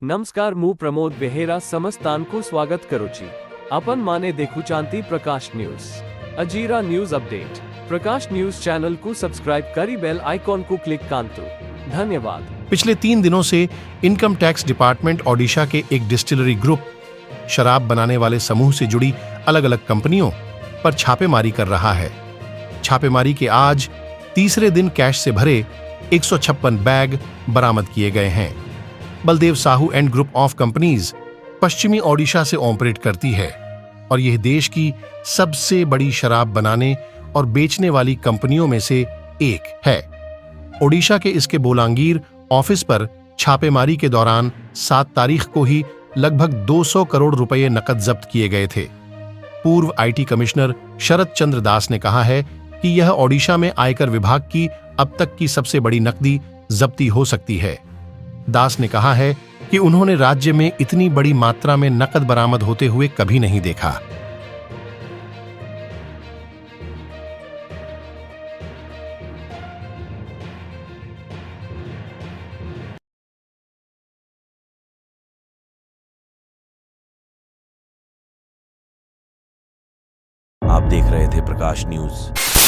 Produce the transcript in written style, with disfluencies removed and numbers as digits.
नमस्कार, मु प्रमोद बेहेरा समस्तांको स्वागत करुची। अपन माने देखुचांती प्रकाश न्यूज अजीरा न्यूज अपडेट। प्रकाश न्यूज चैनल को सब्सक्राइब करी बेल आइकॉन को क्लिक कांतु। धन्यवाद। पिछले 3 दिनों से इनकम टैक्स डिपार्टमेंट ओडिशा के एक डिस्टिलरी ग्रुप शराब बनाने वाले समूह से जुड़ी अलग अलग कंपनियों पर छापेमारी कर रहा है। छापेमारी के आज तीसरे दिन कैश से भरे 156 बैग बरामद किए गए हैं। Baldev Sahu and group of companies पश्चिमी ओडिशा से ऑपरेट करती है और यह देश की सबसे बड़ी शराब बनाने और बेचने वाली कंपनियों में से एक है। ओडिशा के इसके बोलांगीर ऑफिस पर छापेमारी के दौरान 7 तारीख को ही लगभग 200 करोड़ रुपए नकद जब्त किए गए थे। पूर्व आईटी कमिश्नर शरद चंद्र दास ने कहा है कि यह ओडिशा में आयकर विभाग की अब तक की सबसे बड़ी नकदी जब्ती हो सकती है। दास ने कहा है कि उन्होंने राज्य में इतनी बड़ी मात्रा में नकद बरामद होते हुए कभी नहीं देखा। आप देख रहे थे प्रकाश न्यूज।